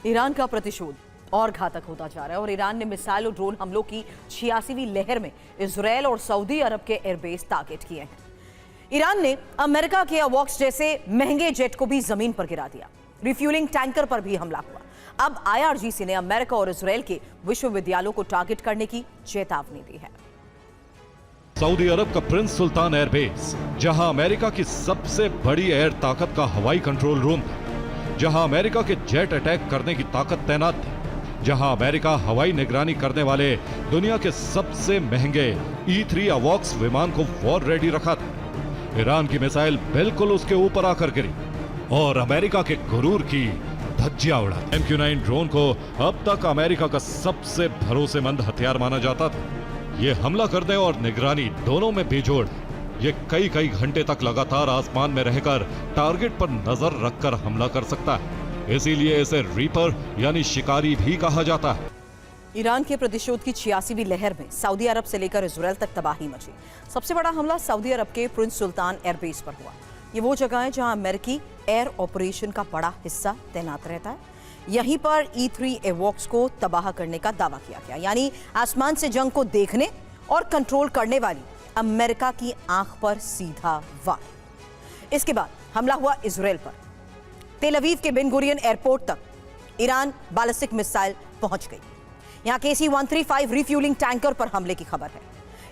Iran का प्रतिशोध और घातक होता जा रहा है और ईरान ने मिसाइल और ड्रोन हमलों की 86वीं लहर में इजरायल और सऊदी अरब के एयरबेस टारगेट किए हैं। ईरान ने अमेरिका के अवॉक्स जैसे महंगे जेट को भी जमीन पर गिरा दिया। रिफ्यूलिंग टैंकर पर भी हमला हुआ। अब IRGC ने अमेरिका और इजरायल के विश्वविद्यालयों को टारगेट करने की चेतावनी दी है। सऊदी अरब का प्रिंस सुल्तान एयरबेस, जहां अमेरिका की सबसे बड़ी एयर ताकत का हवाई कंट्रोल रूम था, जहां अमेरिका के जेट अटैक करने की ताकत तैनात थी, जहां अमेरिका हवाई निगरानी करने वाले दुनिया के सबसे महंगे E-3 अवॉक्स विमान को वॉर रेडी रखा था, ईरान की मिसाइल बिल्कुल उसके ऊपर आकर गिरी और अमेरिका के गुरूर की धज्जियां उड़ा। MQ-9 ड्रोन को अब तक अमेरिका का सबसे भरोसेमंद हथियार माना जाता था। ये हमला करने और निगरानी दोनों में बेजोड़ है। ये कई घंटे तक लगातार आसमान में रहकर टारगेट पर नजर रखकर हमला कर सकता है, इसीलिए इसे रीपर यानी शिकारी भी कहा जाता है। ईरान के प्रतिशोध की 86वीं लहर में सऊदी अरब से लेकर इजरायल तक तबाही मची। सबसे बड़ा हमला सऊदी अरब के प्रिंस सुल्तान एयरबेस पर हुआ। ये वो जगह है जहां अमेरिकी एयर ऑपरेशन का बड़ा हिस्सा तैनात रहता है। यहीं पर E-3 अवॉक्स को तबाह करने का दावा किया गया, यानी आसमान से जंग को देखने और कंट्रोल करने वाली अमेरिका की आंख पर सीधा वार। इसके बाद हमला हुआ इजरायल पर। तेल अवीव के बेन गुरियन एयरपोर्ट तक ईरान बैलिस्टिक मिसाइल पहुंच गई। यहां KC-135 रिफ्यूलिंग टैंकर पर हमले की खबर है।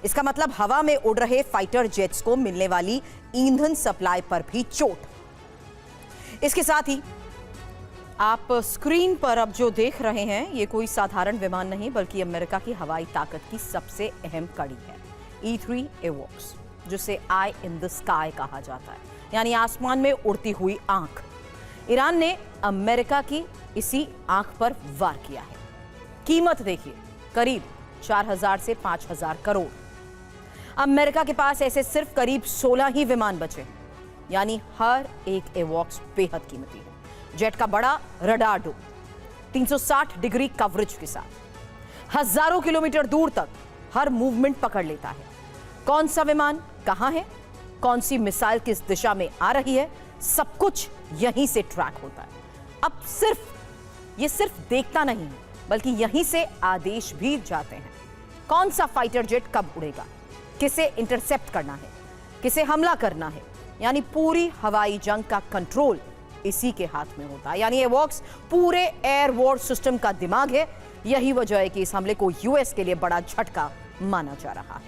इसका मतलब हवा में उड़ रहे फाइटर जेट्स को मिलने वाली ईंधन सप्लाई पर भी चोट। इसके साथ ही आप स्क्रीन पर अब जो देख रहे हैं, ये कोई साधारण विमान नहीं बल्कि अमेरिका की हवाई ताकत की सबसे अहम कड़ी है, E-3 अवॉक्स, जिसे आई इन द स्काई कहा जाता है, यानी आसमान में उड़ती हुई आंख। ईरान ने अमेरिका की इसी आंख पर वार किया है। कीमत देखिए, करीब 4000 से 5000 करोड़। अमेरिका के पास ऐसे सिर्फ करीब 16 ही विमान बचे, यानी हर एक अवॉक्स बेहद कीमती है। जेट का बड़ा रडार डोम 360 डिग्री कवरेज के साथ हजारों किलोमीटर दूर तक हर मूवमेंट पकड़ लेता है। कौन सा विमान कहां है, कौन सी मिसाइल किस दिशा में आ रही है, सब कुछ यहीं से ट्रैक होता है। अब ये सिर्फ देखता नहीं है, बल्कि यहीं से आदेश भी जाते हैं। कौन सा फाइटर जेट कब उड़ेगा, किसे इंटरसेप्ट करना है, किसे हमला करना है, यानी पूरी हवाई जंग का कंट्रोल इसी के हाथ में होता है। यानी अवॉक्स पूरे एयर वॉर सिस्टम का दिमाग है। यही वजह है कि इस हमले को US के लिए बड़ा झटका माना जा रहा है।